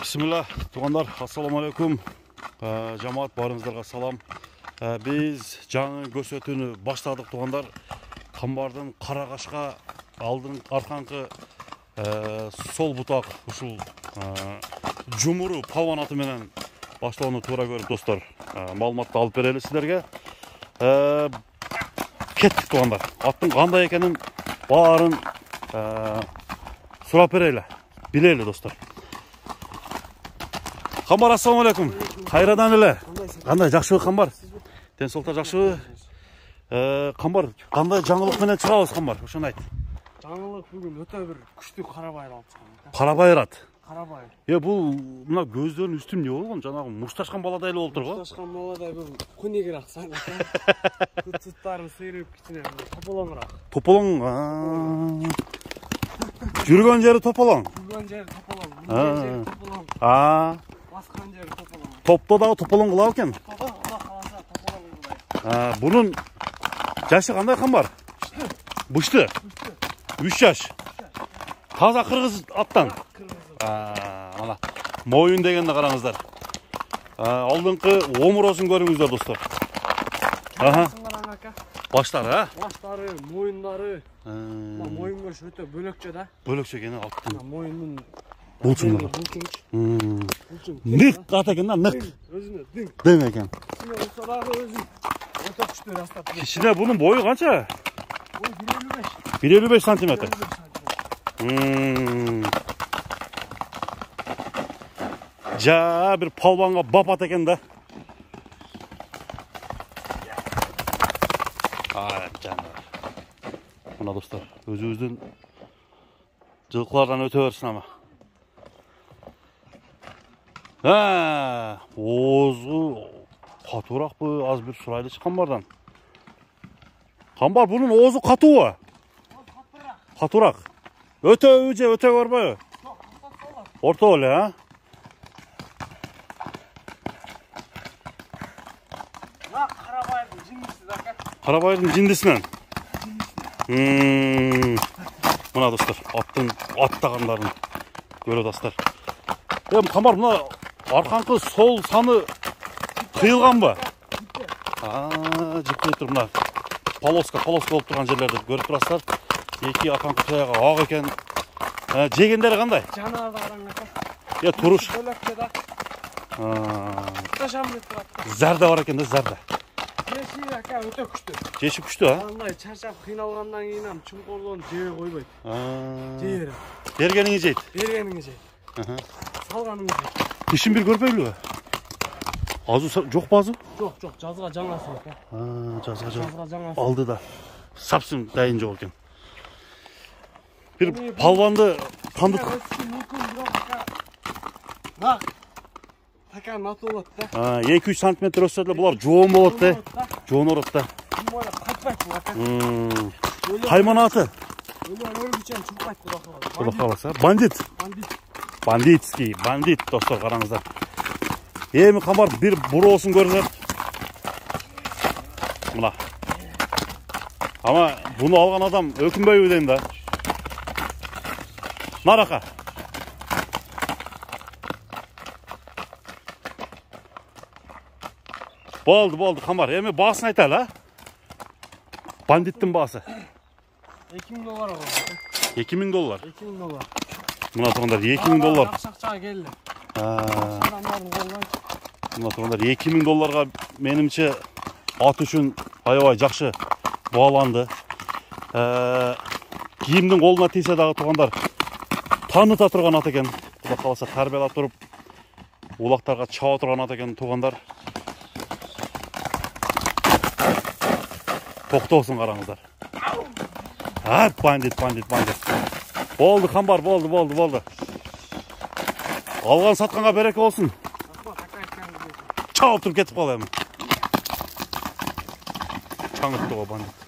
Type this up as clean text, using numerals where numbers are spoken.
Bismillah, туғандар, ассаламу-алейкум. Жамаат, барыңыздарга салам. Biz жаңы көрсөтүүнү баштадык, туғандар. Камбардын Карагашка алдын арканкы сол бутак ушул жумуру палван аты менен баштоону туура көрүп, достор. Маалыматты алып берели силерге. Кеттик, туғандар. Аттын кандай экенин баарын сурап берели, билели, достор. Камбар, ассаламу-алейкум. Кайрадан эле. Кандай, жакшыбы камбар? Ден соолукта жакшыбы? Камбар, кандай жаңылык менен чыгабыз, камбар? Ошону айт. Жаңылык бүгүн өтө бир күчтүү карабайыр алып чыккан. Карабайыр ат. Карабайыр. Бул мына көздөрүнүн үстү эмне болгон? Жанагы мушташкан баладай эле болуп турго. Мушташкан баладай бул көнегирак сайын. Куттуттарын сыйрып кичине тополоңураак. Тополоң. Жүргөн жери тополоң. Жүргөн жери тополоң. Жүргөн жери тополоң. Баскан жери тополоң. Топто дагы тополоң кылабы экен. Bunun yaşı qanday kambar? Buştu. 3 yaş. Taza kırgız attan. Mana moyun degende qarаңыздар. Алдыңкы омуросын көрүңүздөр, достор. Баштары, Баштары, моюндары. Моюн көрүш өтө бөлөкчө да. Бөлөкчө экен аттын. Моюнун булчуңдары. Нык ат экен да, нык. Өзүнө дың. Дың экен. Кичине bunun boyu kança? Boyu 1.55. 1.55 santimetre. Ja bir palvanga bapat eken da. Canlar. Buna dostlar, özümüzden cılıklardan öte versin ama. Oğuzu katurak bu, az bir sırayla çıkan bardan. Kambar bunun oğuzu katuva. Katurak. Öte var bu. Orta ol ya. Karabayır'ın cindisinden. Buna dostlar, at tağanlarını böyle dostlar. Kambar buna arkankı sol sanı kıyılgan mı? Jiptey tur mына. Полоска болуп турган жерлерди көрүп турасыздар. Эки арканкы таягы ак экен. Жегендери кандай? Жанары да караңыздар. Туруш. Бөлөкчө да. Ташам деп турат. Зарда бар экен да, зарда. Жеши ака өтө күчтүү. Жеши күчтүү, Андай чарчап кыйналгандан кийин ам чуңкурлонуп жебей койбойт. Жейер. Бергениңи жейт. Бергениңи жейт. Салганыңды жейт. Ишин бир көрбөйлүбү? Азы жок базы? Жок, жазга жаңасы экен. Жазга жаңасы. Алды да. Сапсын дайын жок экен. Бир палванды тандык. Така наты болот да. 2-3 сантиметр өссө деле булар жоон болот да. Жоон орот да. Кайтпайт бул ака. Кайман аты. Өлгүчөн чукпайт бул ака. Куда каласа? Бандитский, достор, караңыздар. Эми камбар бир буроосун көрүнөт. Мына. Ама буну алган адам өкүнбөйбү дейм да. Нарака. Болду камбар. Эми баасын айталы, а? Бандиттин баасы. $2000 $2000. $2000. Мына тургандар $2000. Акчага келди. Мына тургандар $2000 менимче ат үчүн аябай жакшы бааланды. Кийимдин колуна тийсе дагы тургандар тааныта турган ат экен. Кудай кааласа тарбиялап туруп улактарга чаба турган ат экен, тургандар. Токтосун караңыздар. Бандит. Болду камбар, болду. Алган сатканга береке болсун. Чабып туруп кетип кал эми. Чаңытты го бандит.